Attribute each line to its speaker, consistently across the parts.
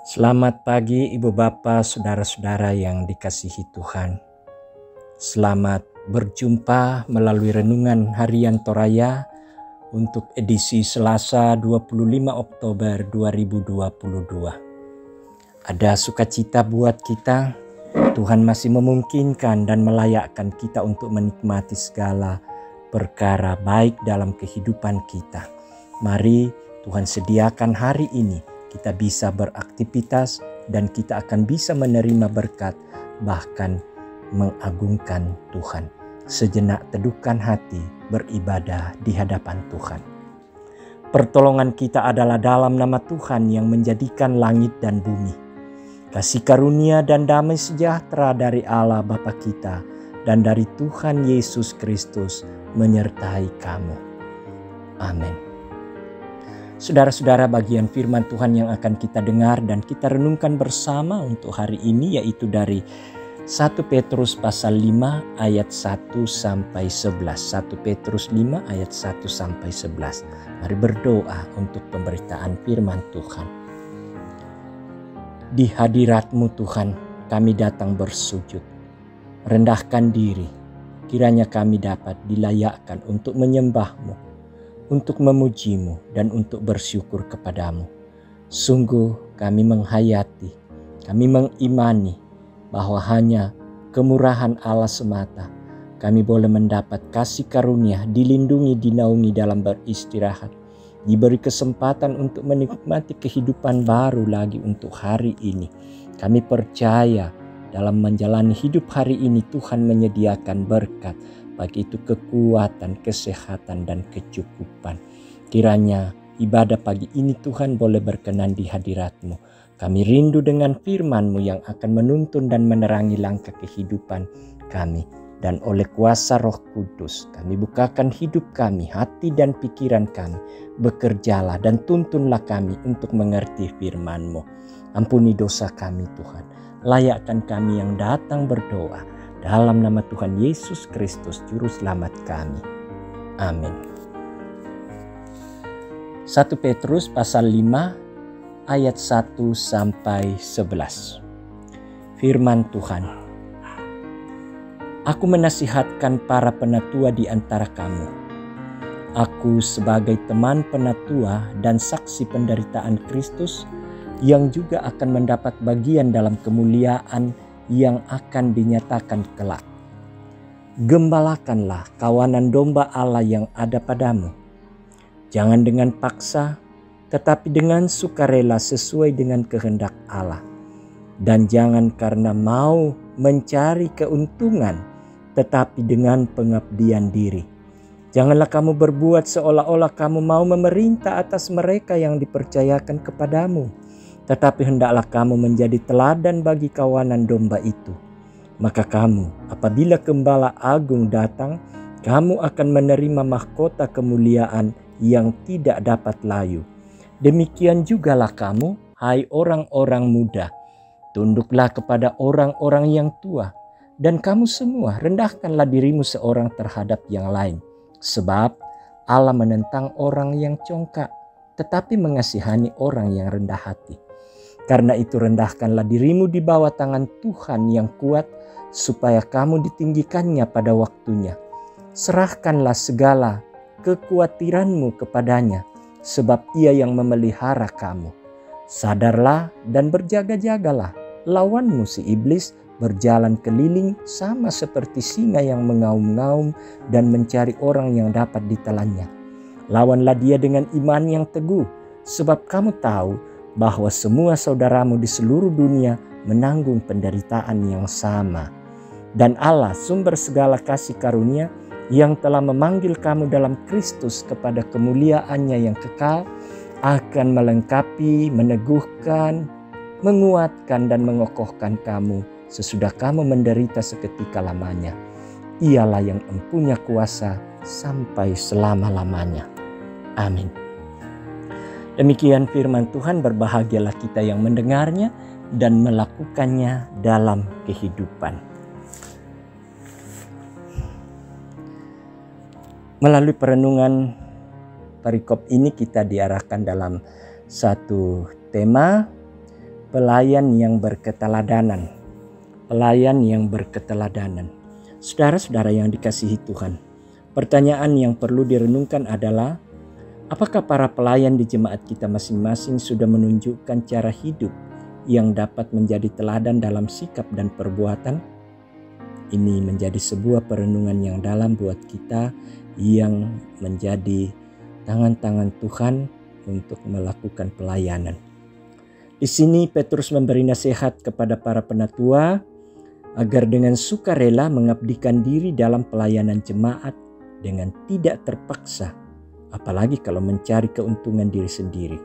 Speaker 1: Selamat pagi Ibu Bapa, Saudara-saudara yang dikasihi Tuhan. Selamat berjumpa melalui Renungan Harian Toraya untuk edisi Selasa 25 Oktober 2022. Ada sukacita buat kita, Tuhan masih memungkinkan dan melayakkan kita untuk menikmati segala perkara baik dalam kehidupan kita. Mari Tuhan sediakan hari ini kita bisa beraktivitas dan kita akan bisa menerima berkat, bahkan mengagungkan Tuhan. Sejenak teduhkan hati, beribadah di hadapan Tuhan. Pertolongan kita adalah dalam nama Tuhan yang menjadikan langit dan bumi. Kasih karunia dan damai sejahtera dari Allah Bapa kita dan dari Tuhan Yesus Kristus menyertai kamu. Amin. Saudara-saudara, bagian firman Tuhan yang akan kita dengar dan kita renungkan bersama untuk hari ini yaitu dari 1 Petrus pasal 5 ayat 1 sampai 11. 1 Petrus 5 ayat 1 sampai 11. Mari berdoa untuk pemberitaan firman Tuhan. Di hadirat-Mu Tuhan, kami datang bersujud. Rendahkan diri, kiranya kami dapat dilayakkan untuk menyembah-Mu, untuk memuji-Mu dan untuk bersyukur kepadamu. Sungguh kami menghayati, kami mengimani bahwa hanya kemurahan Allah semata kami boleh mendapat kasih karunia, dilindungi, dinaungi dalam beristirahat, diberi kesempatan untuk menikmati kehidupan baru lagi untuk hari ini. Kami percaya dalam menjalani hidup hari ini Tuhan menyediakan berkat, baik itu kekuatan, kesehatan, dan kecukupan. Kiranya ibadah pagi ini Tuhan boleh berkenan di hadirat-Mu. Kami rindu dengan firman-Mu yang akan menuntun dan menerangi langkah kehidupan kami. Dan oleh kuasa Roh Kudus kami bukakan hidup kami, hati dan pikiran kami. Bekerjalah dan tuntunlah kami untuk mengerti firman-Mu. Ampuni dosa kami Tuhan. Layakkan kami yang datang berdoa dalam nama Tuhan Yesus Kristus, Juru Selamat kami. Amin. 1 Petrus pasal 5 ayat 1 sampai 11. Firman Tuhan. Aku menasihatkan para penatua di antara kamu. Aku sebagai teman penatua dan saksi penderitaan Kristus yang juga akan mendapat bagian dalam kemuliaan yang akan dinyatakan kelak. Gembalakanlah kawanan domba Allah yang ada padamu. Jangan dengan paksa, tetapi dengan sukarela sesuai dengan kehendak Allah. Dan jangan karena mau mencari keuntungan, tetapi dengan pengabdian diri. Janganlah kamu berbuat seolah-olah kamu mau memerintah atas mereka yang dipercayakan kepadamu. Tetapi hendaklah kamu menjadi teladan bagi kawanan domba itu. Maka kamu, apabila Gembala Agung datang, kamu akan menerima mahkota kemuliaan yang tidak dapat layu. Demikian jugalah kamu, hai orang-orang muda. Tunduklah kepada orang-orang yang tua. Dan kamu semua, rendahkanlah dirimu seorang terhadap yang lain. Sebab Allah menentang orang yang congkak, tetapi mengasihani orang yang rendah hati. Karena itu rendahkanlah dirimu di bawah tangan Tuhan yang kuat, supaya kamu ditinggikannya pada waktunya. Serahkanlah segala kekhawatiranmu kepadanya, sebab Ia yang memelihara kamu. Sadarlah dan berjaga-jagalah, lawanmu si iblis berjalan keliling sama seperti singa yang mengaum-ngaum dan mencari orang yang dapat ditelannya. Lawanlah dia dengan iman yang teguh, sebab kamu tahu bahwa semua saudaramu di seluruh dunia menanggung penderitaan yang sama. Dan Allah, sumber segala kasih karunia, yang telah memanggil kamu dalam Kristus kepada kemuliaannya yang kekal, akan melengkapi, meneguhkan, menguatkan, dan mengokohkan kamu sesudah kamu menderita seketika lamanya. Ialah yang empunya kuasa sampai selama-lamanya. Amin. Demikian firman Tuhan, berbahagialah kita yang mendengarnya dan melakukannya dalam kehidupan. Melalui perenungan perikop ini kita diarahkan dalam satu tema pelayan yang berketeladanan. Pelayan yang berketeladanan. Saudara-saudara yang dikasihi Tuhan, pertanyaan yang perlu direnungkan adalah, apakah para pelayan di jemaat kita masing-masing sudah menunjukkan cara hidup yang dapat menjadi teladan dalam sikap dan perbuatan? Ini menjadi sebuah perenungan yang dalam buat kita yang menjadi tangan-tangan Tuhan untuk melakukan pelayanan. Di sini Petrus memberi nasihat kepada para penatua agar dengan sukarela mengabdikan diri dalam pelayanan jemaat dengan tidak terpaksa, apalagi kalau mencari keuntungan diri sendiri.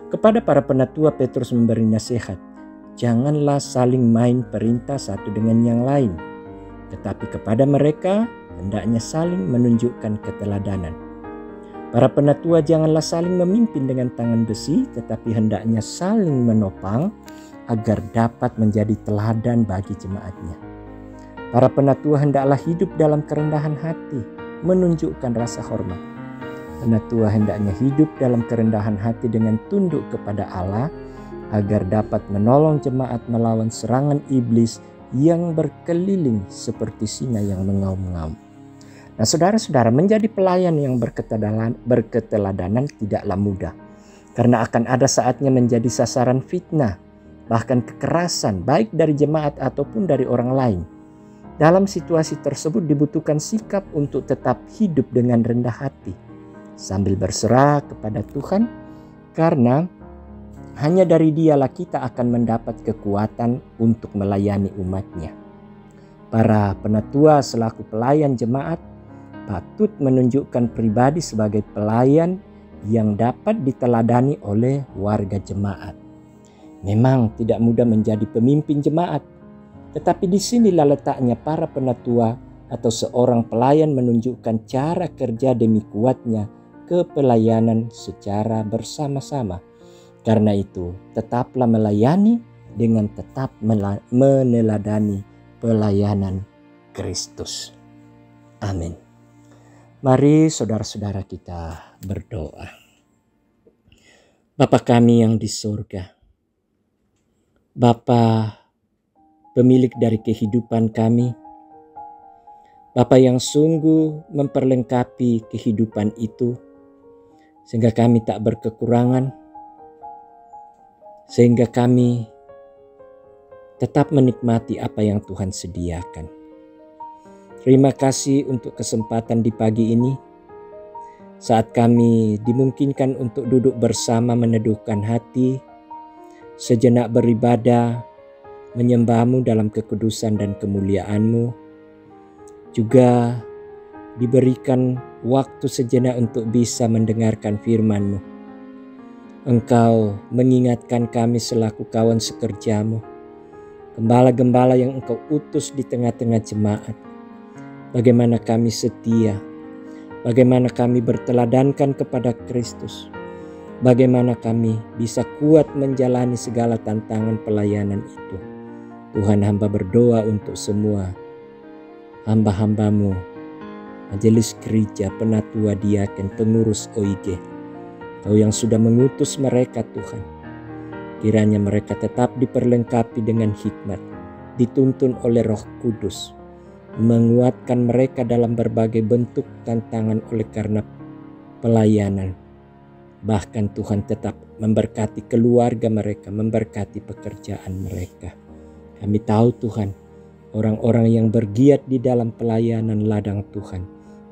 Speaker 1: Kepada para penatua Petrus memberi nasihat, janganlah saling main perintah satu dengan yang lain, tetapi kepada mereka hendaknya saling menunjukkan keteladanan. Para penatua janganlah saling memimpin dengan tangan besi, tetapi hendaknya saling menopang agar dapat menjadi teladan bagi jemaatnya. Para penatua hendaklah hidup dalam kerendahan hati, menunjukkan rasa hormat. Penatua hendaknya hidup dalam kerendahan hati dengan tunduk kepada Allah, agar dapat menolong jemaat melawan serangan iblis yang berkeliling seperti singa yang mengaum-ngaum. Nah, saudara-saudara, menjadi pelayan yang berketeladanan tidaklah mudah, karena akan ada saatnya menjadi sasaran fitnah, bahkan kekerasan baik dari jemaat ataupun dari orang lain. Dalam situasi tersebut dibutuhkan sikap untuk tetap hidup dengan rendah hati, sambil berserah kepada Tuhan, karena hanya dari Dialah kita akan mendapat kekuatan untuk melayani umatnya. Para penatua selaku pelayan jemaat patut menunjukkan pribadi sebagai pelayan yang dapat diteladani oleh warga jemaat. Memang tidak mudah menjadi pemimpin jemaat, tetapi disinilah letaknya para penatua atau seorang pelayan menunjukkan cara kerja demi kuatnya kepelayanan secara bersama-sama. Karena itu, tetaplah melayani dengan tetap meneladani pelayanan Kristus. Amin. Mari saudara-saudara kita berdoa. Bapa kami yang di surga, Bapa pemilik dari kehidupan kami, Bapa yang sungguh memperlengkapi kehidupan itu, sehingga kami tak berkekurangan, sehingga kami tetap menikmati apa yang Tuhan sediakan. Terima kasih untuk kesempatan di pagi ini, saat kami dimungkinkan untuk duduk bersama meneduhkan hati, sejenak beribadah, menyembah-Mu dalam kekudusan dan kemuliaan-Mu. Juga diberikan waktu sejenak untuk bisa mendengarkan firman-Mu. Engkau mengingatkan kami selaku kawan sekerja-Mu, gembala-gembala yang Engkau utus di tengah-tengah jemaat. Bagaimana kami setia, bagaimana kami berteladankan kepada Kristus, bagaimana kami bisa kuat menjalani segala tantangan pelayanan itu. Tuhan, hamba berdoa untuk semua hamba-hamba-Mu, majelis gereja, penatua, diaken, pengurus OIG, Kau yang sudah mengutus mereka Tuhan. Kiranya mereka tetap diperlengkapi dengan hikmat, dituntun oleh Roh Kudus, menguatkan mereka dalam berbagai bentuk tantangan oleh karena pelayanan. Bahkan Tuhan tetap memberkati keluarga mereka, memberkati pekerjaan mereka. Kami tahu Tuhan, orang-orang yang bergiat di dalam pelayanan ladang Tuhan,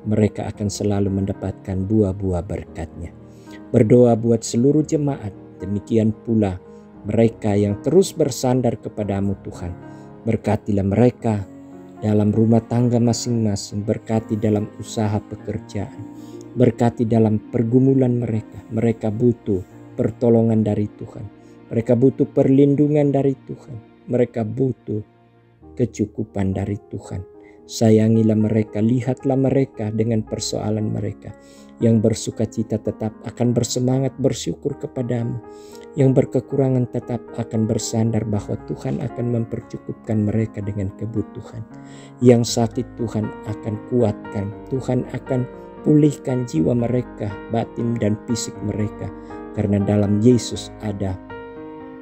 Speaker 1: mereka akan selalu mendapatkan buah-buah berkat-Nya. Berdoa buat seluruh jemaat, demikian pula mereka yang terus bersandar kepadamu Tuhan. Berkatilah mereka dalam rumah tangga masing-masing, berkati dalam usaha pekerjaan, berkati dalam pergumulan mereka. Mereka butuh pertolongan dari Tuhan, mereka butuh perlindungan dari Tuhan, mereka butuh kecukupan dari Tuhan. Sayangilah mereka, lihatlah mereka dengan persoalan mereka. Yang bersuka cita tetap akan bersemangat bersyukur kepadamu. Yang berkekurangan tetap akan bersandar bahwa Tuhan akan mempercukupkan mereka dengan kebutuhan. Yang sakit Tuhan akan kuatkan, Tuhan akan pulihkan jiwa mereka, batin dan fisik mereka. Karena dalam Yesus ada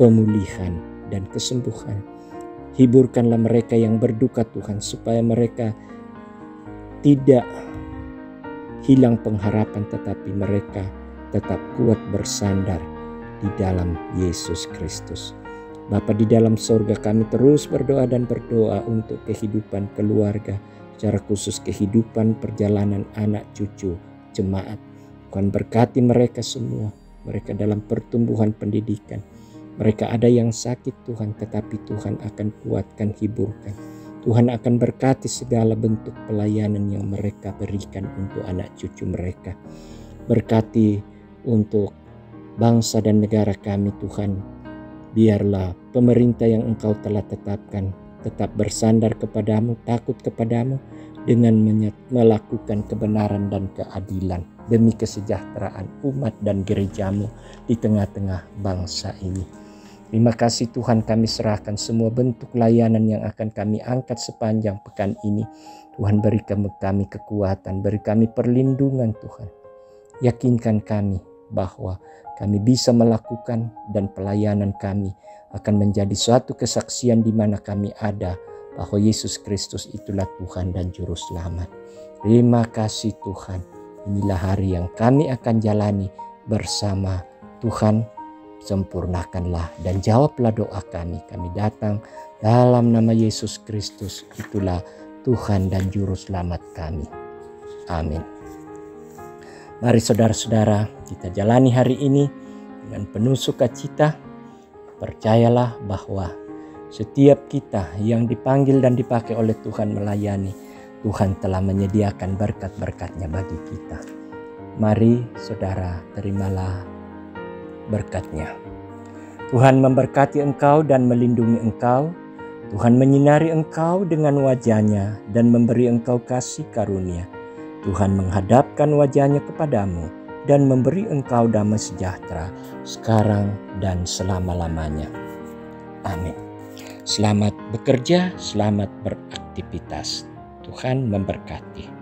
Speaker 1: pemulihan dan kesembuhan. Hiburkanlah mereka yang berduka Tuhan, supaya mereka tidak hilang pengharapan, tetapi mereka tetap kuat bersandar di dalam Yesus Kristus. Bapa di dalam sorga, kami terus berdoa dan berdoa untuk kehidupan keluarga, secara khusus kehidupan perjalanan anak cucu jemaat. Tuhan berkati mereka semua, mereka dalam pertumbuhan pendidikan. Mereka ada yang sakit Tuhan, tetapi Tuhan akan kuatkan, hiburkan. Tuhan akan berkati segala bentuk pelayanan yang mereka berikan untuk anak cucu mereka. Berkati untuk bangsa dan negara kami Tuhan. Biarlah pemerintah yang Engkau telah tetapkan tetap bersandar kepadamu, takut kepadamu, dengan melakukan kebenaran dan keadilan demi kesejahteraan umat dan gerejamu di tengah-tengah bangsa ini. Terima kasih Tuhan, kami serahkan semua bentuk layanan yang akan kami angkat sepanjang pekan ini. Tuhan, berikan kami kekuatan, beri kami perlindungan Tuhan. Yakinkan kami bahwa kami bisa melakukan dan pelayanan kami akan menjadi suatu kesaksian di mana kami ada bahwa Yesus Kristus itulah Tuhan dan Juru Selamat. Terima kasih Tuhan. Inilah hari yang kami akan jalani bersama Tuhan. Sempurnakanlah dan jawablah doa kami. Kami datang dalam nama Yesus Kristus, itulah Tuhan dan Juru Selamat kami. Amin. Mari saudara-saudara, kita jalani hari ini dengan penuh sukacita. Percayalah bahwa setiap kita yang dipanggil dan dipakai oleh Tuhan melayani, Tuhan telah menyediakan berkat-berkat-Nya bagi kita. Mari saudara, terimalah berkat-Nya. Tuhan memberkati engkau dan melindungi engkau. Tuhan menyinari engkau dengan wajah-Nya dan memberi engkau kasih karunia. Tuhan menghadapkan wajah-Nya kepadamu dan memberi engkau damai sejahtera sekarang dan selama-lamanya. Amin. Selamat bekerja, selamat beraktivitas. Tuhan memberkati.